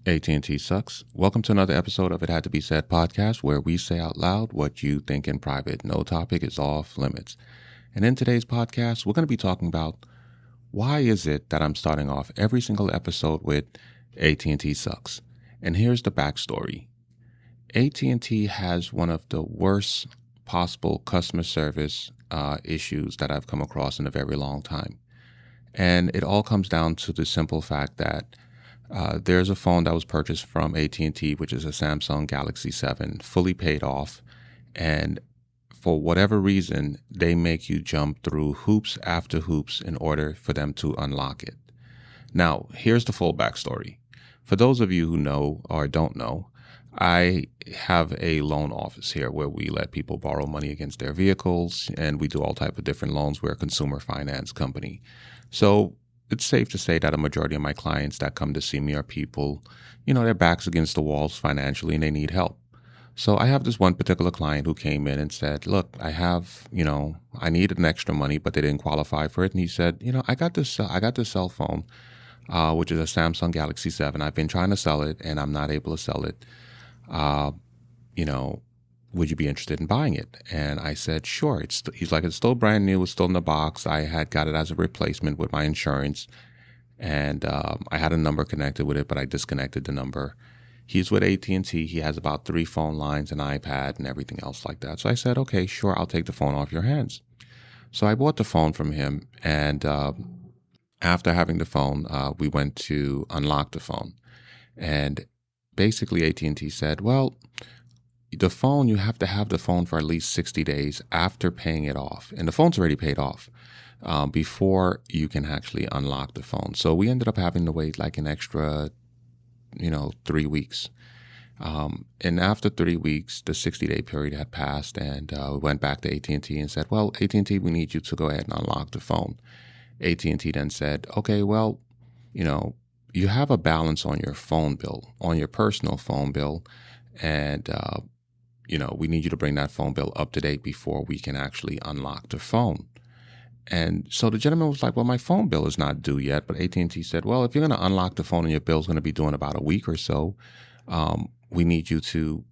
AT&T sucks. Welcome to another episode of It Had to Be Said podcast, where we say out loud what you think in private. No topic is off limits. And in today's podcast, we're going to be talking about why is it that I'm starting off every single episode with AT&T sucks. And here's the backstory. AT&T has one of the worst possible customer service issues that I've come across in a very long time. And it all comes down to the simple fact that there's a phone that was purchased from AT&T, which is a Samsung Galaxy 7, fully paid off. And for whatever reason, they make you jump through hoops after hoops in order for them to unlock it. Now, here's the full backstory. For those of you who know or don't know, I have a loan office here where we let people borrow money against their vehicles, and we do all types of different loans. We're a consumer finance company. So it's safe to say that a majority of my clients that come to see me are people, their backs against the walls financially and they need help. So I have this one particular client who came in and said, look, I have, I needed an extra money, but they didn't qualify for it. And he said, I got this cell phone, which is a Samsung Galaxy 7. I've been trying to sell it and I'm not able to sell it. Would you be interested in buying it? And I said, sure. He's like, it's still brand new. It's still in the box. I had got it as a replacement with my insurance. And I had a number connected with it, but I disconnected the number. He's with AT&T. He has about 3 phone lines, an iPad, and everything else like that. So I said, okay, sure. I'll take the phone off your hands. So I bought the phone from him. And after having the phone, we went to unlock the phone. And basically AT&T said, well, the phone, you have to have the phone for at least 60 days after paying it off. And the phone's already paid off before you can actually unlock the phone. So we ended up having to wait like an extra, 3 weeks. And after 3 weeks, the 60-day period had passed, and we went back to AT&T and said, well, AT&T, we need you to go ahead and unlock the phone. AT&T then said, okay, well, you have a balance on your phone bill, on your personal phone bill, and we need you to bring that phone bill up to date before we can actually unlock the phone. And so the gentleman was like, well, my phone bill is not due yet. But AT&T said, well, if you're going to unlock the phone and your bill's going to be due in about a week or so, we need you to,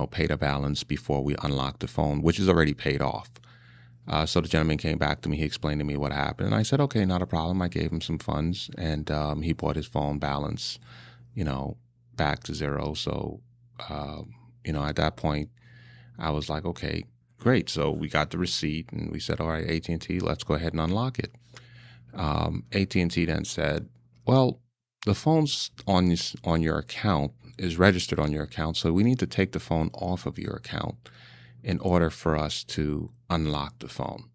pay the balance before we unlock the phone, which is already paid off. So the gentleman came back to me. He explained to me what happened. And I said, okay, not a problem. I gave him some funds, and he brought his phone balance, back to zero. So, at that point, I was like, okay, great. So we got the receipt and we said, all right, AT&T, let's go ahead and unlock it. AT&T then said, well, the phone's on your account, is registered on your account. So we need to take the phone off of your account in order for us to unlock the phone.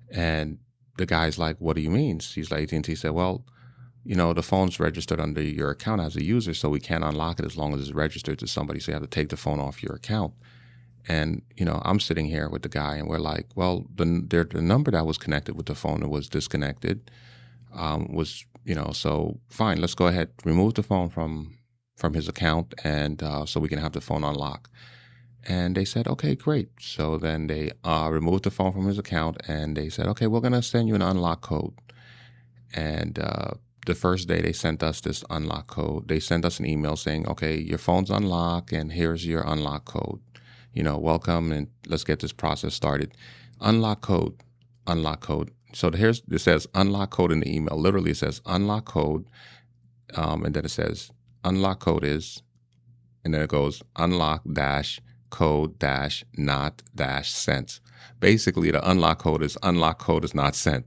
And the guy's like, what do you mean? He's like, AT&T said, well, the phone's registered under your account as a user, so we can't unlock it as long as it's registered to somebody. So you have to take the phone off your account. And, I'm sitting here with the guy and we're like, well, the number that was connected with the phone that was disconnected so fine, let's go ahead, remove the phone from his account and so we can have the phone unlocked. And they said, okay, great. So then they removed the phone from his account and they said, okay, we're going to send you an unlock code. And the first day they sent us this unlock code. They sent us an email saying, okay, your phone's unlocked and here's your unlock code. Welcome and let's get this process started. Unlock code. So it says unlock code in the email. Literally it says unlock code. And then it says unlock code is, and then it goes unlock dash code dash not dash sent. Basically the unlock code is not sent.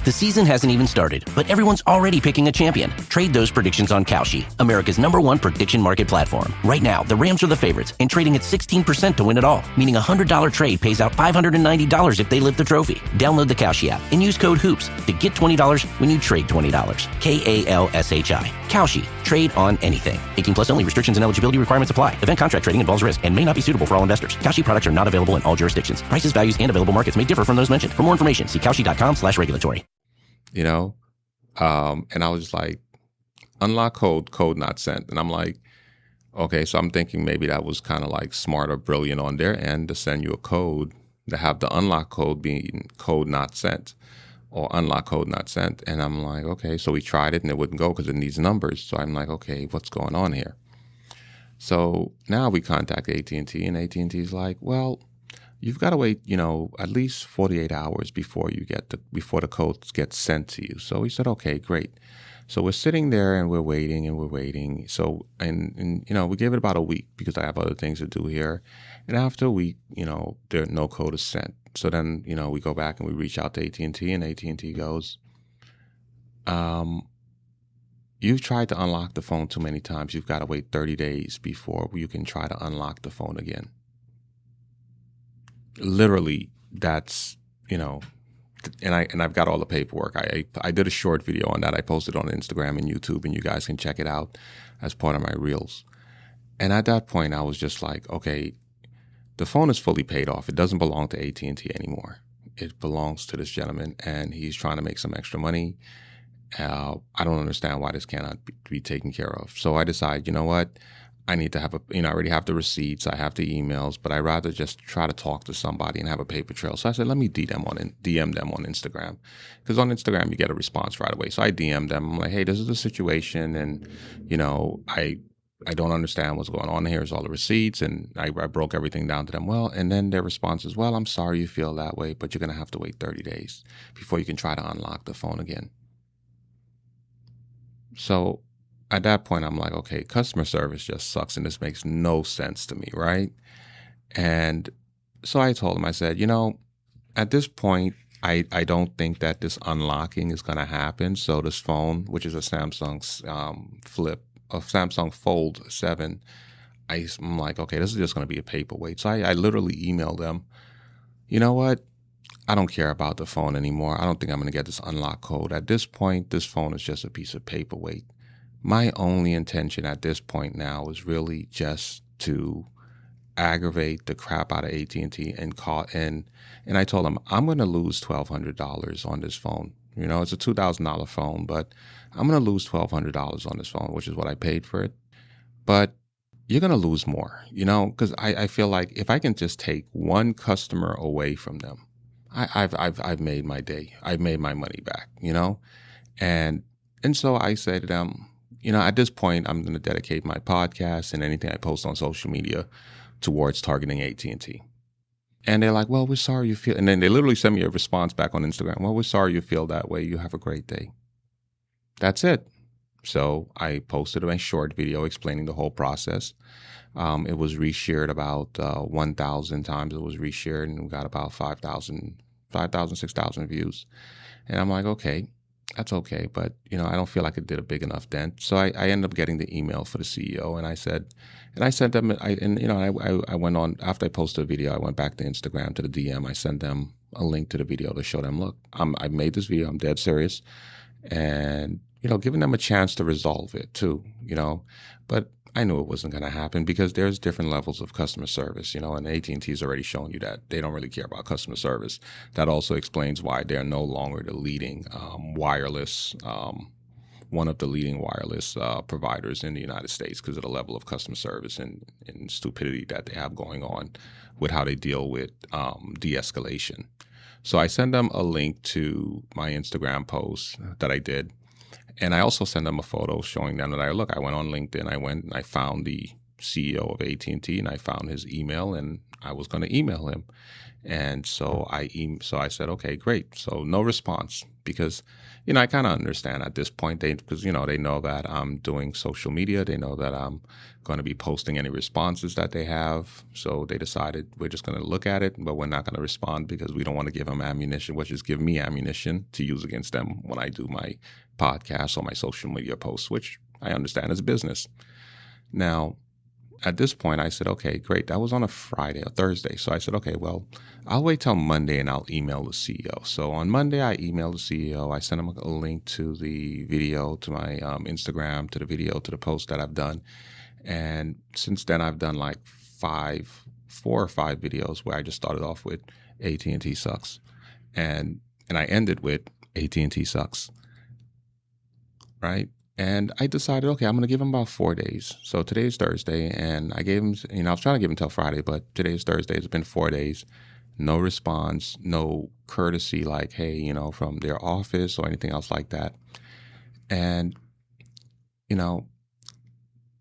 The season hasn't even started, but everyone's already picking a champion. Trade those predictions on Kalshi, America's #1 prediction market platform. Right now, the Rams are the favorites and trading at 16% to win it all, meaning a $100 trade pays out $590 if they lift the trophy. Download the Kalshi app and use code HOOPS to get $20 when you trade $20. KALSHI. Kalshi. Trade on anything. 18 plus only. Restrictions and eligibility requirements apply. Event contract trading involves risk and may not be suitable for all investors. Kalshi products are not available in all jurisdictions. Prices, values, and available markets may differ from those mentioned. For more information, see kalshi.com/regulatory. And I was just like, unlock code not sent. And I'm like, okay, so I'm thinking maybe that was kind of like smart or brilliant on their end to send you a code, to have the unlock code being code not sent. or unlock code not sent. And I'm like, okay. So we tried it and it wouldn't go because it needs numbers. So I'm like, okay, what's going on here? So now we contact AT&T, and AT&T's like, well, you've got to wait, at least 48 hours before the code gets sent to you. So we said, okay, great. So we're sitting there and we're waiting and we're waiting. So, and we gave it about a week because I have other things to do here. And after a week, no code is sent. So then, we go back and we reach out to AT&T, and AT&T goes, you've tried to unlock the phone too many times. You've got to wait 30 days before you can try to unlock the phone again. Literally, that's, and I've got all the paperwork. I did a short video on that. I posted on Instagram and YouTube, and you guys can check it out as part of my reels. And at that point, I was just like, okay, the phone is fully paid off. It doesn't belong to AT&T anymore. It belongs to this gentleman, and he's trying to make some extra money. I don't understand why this cannot be taken care of. So I decide, you know what? I need to have I already have the receipts. I have the emails, but I'd rather just try to talk to somebody and have a paper trail. So I said, let me DM them on Instagram. Because on Instagram, you get a response right away. So I DM them. I'm like, hey, this is the situation. And, I don't understand what's going on. Here's all the receipts. And I broke everything down to them. Well, and then their response is, well, I'm sorry you feel that way, but you're going to have to wait 30 days before you can try to unlock the phone again. So at that point, I'm like, okay, customer service just sucks and this makes no sense to me, right? And so I told him, I said, at this point, I don't think that this unlocking is going to happen. So this phone, which is a Samsung's a Samsung Fold 7, I'm like, okay, this is just going to be a paperweight. So I literally emailed them, you know what? I don't care about the phone anymore. I don't think I'm going to get this unlock code. At this point, this phone is just a piece of paperweight. My only intention at this point now is really just to aggravate the crap out of AT&T and I told them I'm going to lose $1,200 on this phone. It's a $2,000 phone, but I'm going to lose $1,200 on this phone, which is what I paid for it. But you're going to lose more, because I feel like if I can just take one customer away from them, I've made my day. I've made my money back, and so I say to them, at this point, I'm going to dedicate my podcast and anything I post on social media towards targeting AT&T. And they're like, well, we're sorry you feel, and then they literally send me a response back on Instagram. Well, we're sorry you feel that way. You have a great day. That's it. So I posted a short video explaining the whole process. It was reshared about 1,000 times. It was reshared and we got about 5,000, 6,000 views. And I'm like, okay, that's okay. But, I don't feel like it did a big enough dent. So I ended up getting the email for the CEO and I sent them, I went on, after I posted the video, I went back to Instagram to the DM. I sent them a link to the video to show them, look, I made this video. I'm dead serious. And, giving them a chance to resolve it too, but I knew it wasn't going to happen because there's different levels of customer service, and AT&T's already shown you that they don't really care about customer service. That also explains why they're no longer the leading wireless, one of the leading wireless providers in the United States because of the level of customer service and stupidity that they have going on with how they deal with de-escalation. So I send them a link to my Instagram post that I did. And I also send them a photo showing them that I went on LinkedIn. I went and I found the CEO of AT&T and I found his email and I was going to email him. And so I said, okay, great. So no response because, I kind of understand at this point because they know that I'm doing social media. They know that I'm going to be posting any responses that they have. So they decided we're just going to look at it, but we're not going to respond because we don't want to give them ammunition, which is give me ammunition to use against them when I do my podcast or my social media posts, which I understand is business. Now, at this point, I said, okay, great. That was on a Friday or Thursday. So I said, okay, well, I'll wait till Monday and I'll email the CEO. So on Monday, I emailed the CEO. I sent him a link to the video, to my Instagram, to the video, to the post that I've done. And since then, I've done like 4 or 5 videos where I just started off with AT&T sucks. And I ended with AT&T sucks, right? And I decided, okay, I'm going to give him about 4 days. So today's Thursday, and I gave him, I was trying to give him till Friday, but today's Thursday. It's been 4 days. No response, no courtesy like, hey, from their office or anything else like that. And, you know,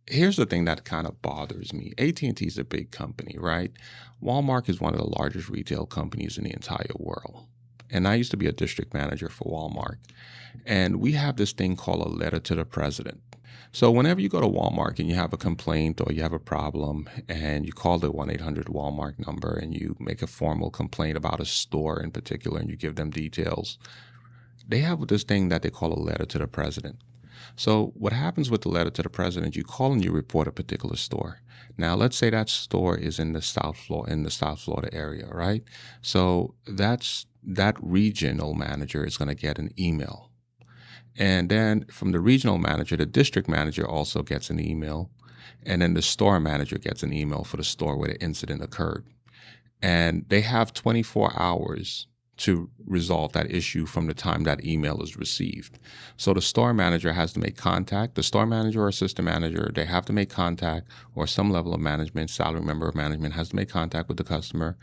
here's the thing that kind of bothers me. AT&T is a big company, right? Walmart is one of the largest retail companies in the entire world. And I used to be a district manager for Walmart. And we have this thing called a letter to the president. So whenever you go to Walmart and you have a complaint or you have a problem and you call the 1-800 Walmart number and you make a formal complaint about a store in particular and you give them details, they have this thing that they call a letter to the president. So what happens with the letter to the president, you call and you report a particular store. Now, let's say that store is in the South Florida area, right? So that regional manager is going to get an email. And then from the regional manager, the district manager also gets an email. And then the store manager gets an email for the store where the incident occurred. And they have 24 hours to resolve that issue from the time that email is received. So the store manager has to make contact. The store manager or assistant manager, they have to make contact, or some level of management, salary member of management has to make contact with the customer,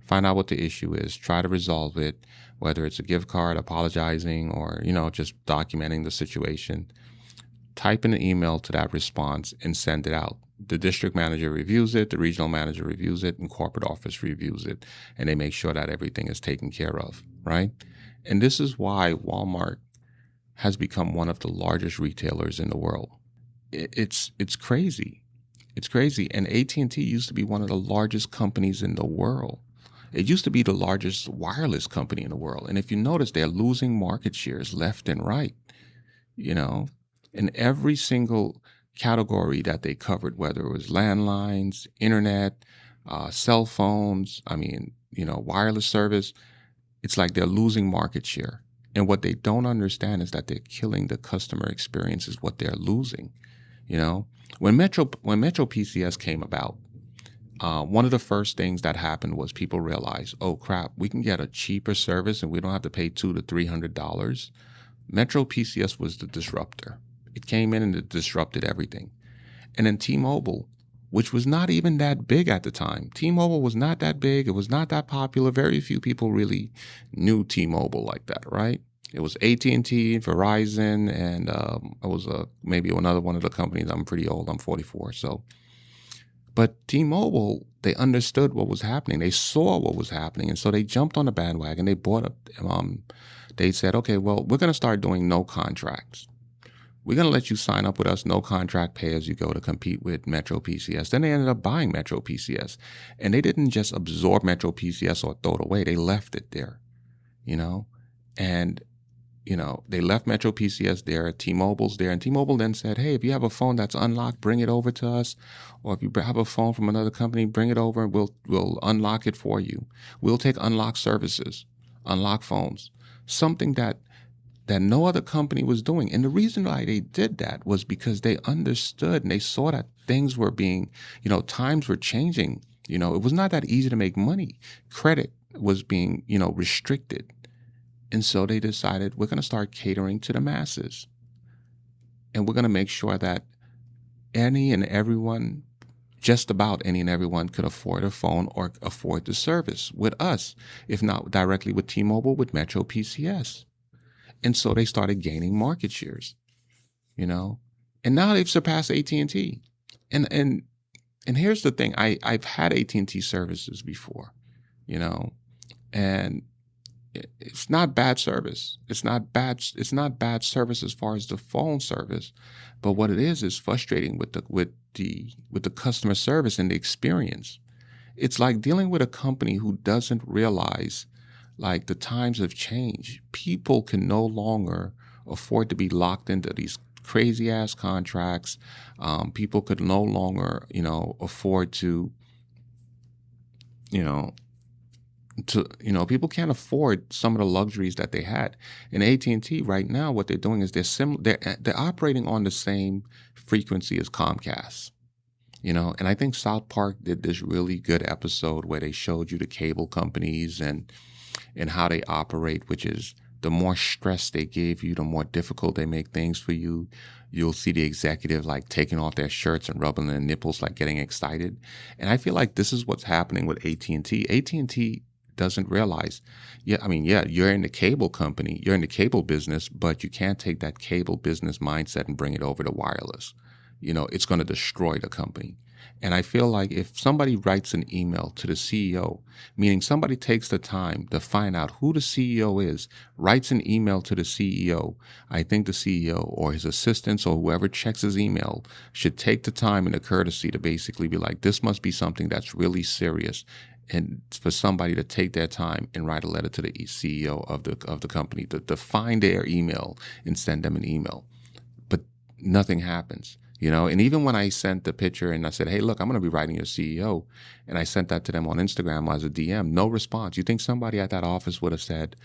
find out what the issue is, try to resolve it, whether it's a gift card, apologizing, or, just documenting the situation. Type in an email to that response and send it out. The district manager reviews it, the regional manager reviews it, and corporate office reviews it, and they make sure that everything is taken care of, right? And this is why Walmart has become one of the largest retailers in the world. It's crazy. It's crazy. And AT&T used to be one of the largest companies in the world. It used to be the largest wireless company in the world. And if you notice, they're losing market shares left and right, in every single category that they covered, whether it was landlines, internet, cell phones, wireless service. It's like they're losing market share. And what they don't understand is that they're killing the customer experience is what they're losing. When Metro PCS came about, one of the first things that happened was people realized, oh crap, we can get a cheaper service and we don't have to pay $200 to $300. Metro PCS was the disruptor. It came in and it disrupted everything. And then T-Mobile, which was not even that big at the time. T-Mobile was not that big. It was not that popular. Very few people really knew T-Mobile like that, right? It was AT&T, Verizon, and it was maybe another one of the companies. I'm pretty old. I'm 44. So, but T-Mobile, they understood what was happening. They saw what was happening, and so they jumped on the bandwagon. They bought up. They said, okay, well, we're going to start doing no contracts. We're going to let you sign up with us, no contract, pay as you go to compete with Metro PCS. Then they ended up buying Metro PCS. And they didn't just absorb Metro PCS or throw it away. They left it there, And, they left Metro PCS there, T-Mobile's there. And T-Mobile then said, hey, if you have a phone that's unlocked, bring it over to us. Or if you have a phone from another company, bring it over and we'll unlock it for you. We'll take unlock services, unlock phones. Something that no other company was doing. And the reason why they did that was because they understood and they saw that things were being, times were changing. It was not that easy to make money. Credit was being, restricted. And so they decided we're going to start catering to the masses. And we're going to make sure that any and everyone, just about any and everyone could afford a phone or afford the service with us, if not directly with T-Mobile, with Metro PCS. And so they started gaining market shares, and now they've surpassed AT&T. And here's the thing: I've had AT&T services before, and it's not bad service. It's not bad service as far as the phone service, but what it is frustrating with the customer service and the experience. It's like dealing with a company who doesn't realize. Like the times have changed. People can no longer afford to be locked into these crazy ass contracts. People could no longer, afford to, people can't afford some of the luxuries that they had. In AT&T right now, what they're doing is they're operating on the same frequency as Comcast. And I think South Park did this really good episode where they showed you the cable companies and how they operate, which is the more stress they give you, the more difficult they make things for you. You'll see the executive like taking off their shirts and rubbing their nipples, like getting excited. And I feel like this is what's happening with AT&T. AT&T doesn't realize, yeah, I mean, yeah, you're in the cable company, you're in the cable business, but you can't take that cable business mindset and bring it over to wireless. It's going to destroy the company. And I feel like if somebody writes an email to the CEO, meaning somebody takes the time to find out who the CEO is, writes an email to the CEO, I think the CEO or his assistants or whoever checks his email should take the time and the courtesy to basically be like, this must be something that's really serious. And for somebody to take their time and write a letter to the CEO of the company to find their email and send them an email. But nothing happens. And even when I sent the picture and I said, hey, look, I'm going to be writing your CEO, and I sent that to them on Instagram as a DM, no response. You think somebody at that office would have said,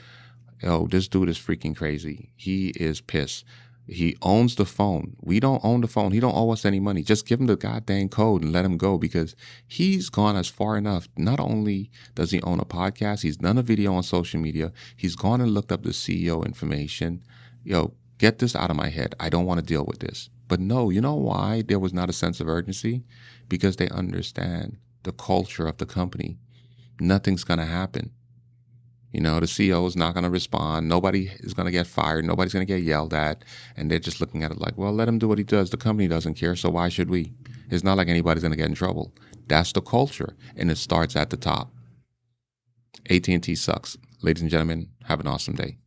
oh, this dude is freaking crazy. He is pissed. He owns the phone. We don't own the phone. He don't owe us any money. Just give him the goddamn code and let him go, because he's gone as far enough. Not only does he own a podcast, he's done a video on social media. He's gone and looked up the CEO information. Get this out of my head. I don't want to deal with this. But no, you know why there was not a sense of urgency? Because they understand the culture of the company. Nothing's going to happen. The CEO is not going to respond. Nobody is going to get fired. Nobody's going to get yelled at. And they're just looking at it like, well, let him do what he does. The company doesn't care, so why should we? It's not like anybody's going to get in trouble. That's the culture, and it starts at the top. AT&T sucks. Ladies and gentlemen, have an awesome day.